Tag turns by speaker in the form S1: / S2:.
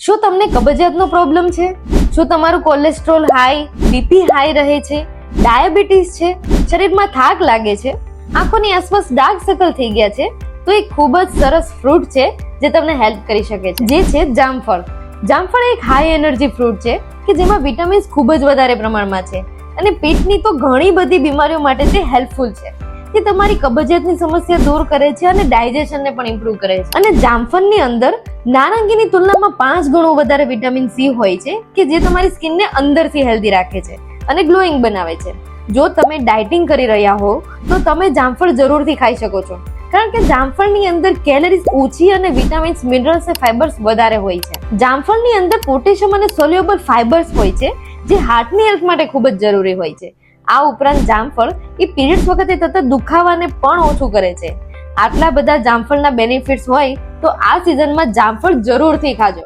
S1: શું તમને કબજિયાતનો પ્રોબ્લેમ છે? શું તમારું કોલેસ્ટ્રોલ હાઈ, બીપી હાઈ રહે છે, ડાયાબિટીસ છે, શરીરમાં થાક લાગે છે, આંખોની આસપાસ ડાર્ક સર્કલ થઈ ગયા છે? તો એક ખૂબ જ સરસ ફ્રૂટ છે જે તમને હેલ્પ કરી શકે છે, જે છે જામફળ. જામફળ એક હાઈ એનર્જી ફ્રૂટ છે કે જેમાં વિટામિન્સ ખૂબ જ વધારે પ્રમાણમાં છે અને પેટની તો ઘણી બધી બીમારીઓ માટે તે હેલ્પફુલ છે. તે તમારી કબજિયાતની સમસ્યા દૂર કરે છે અને ડાયજેશનને પણ ઇમ્પ્રૂવ કરે છે. અને જામફળની અંદર નારંગીની તુલનામાં 5 ગણો વધારે વિટામિન સી હોય છે કે જે તમારી સ્કિનને અંદરથી હેલ્ધી રાખે છે અને ગ્લોઈંગ બનાવે છે. જો તમે ડાયટિંગ કરી રહ્યા હો તો તમે જામફળ જરૂરથી ખાઈ શકો છો, કારણ કે જામફળની અંદર કેલરીઝ ઓછી અને વિટામિન્સ, મિનરલ્સ અને ફાઇબર્સ વધારે હોય છે. જામફળની અંદર પોટેશિયમ અને સોલ્યુબલ ફાઇબર્સ હોય છે જે હાર્ટની હેલ્થ માટે ખૂબ જ જરૂરી હોય છે. આ ઉપરાંત જામફળ એ પીરિયડ્સ વખતે થતા દુખાવાને પણ ઓછું કરે છે. આટલા બધા જામફળના બેનિફિટ્સ હોય તો આ સિઝનમાં જામફળ જરૂરથી ખાજો.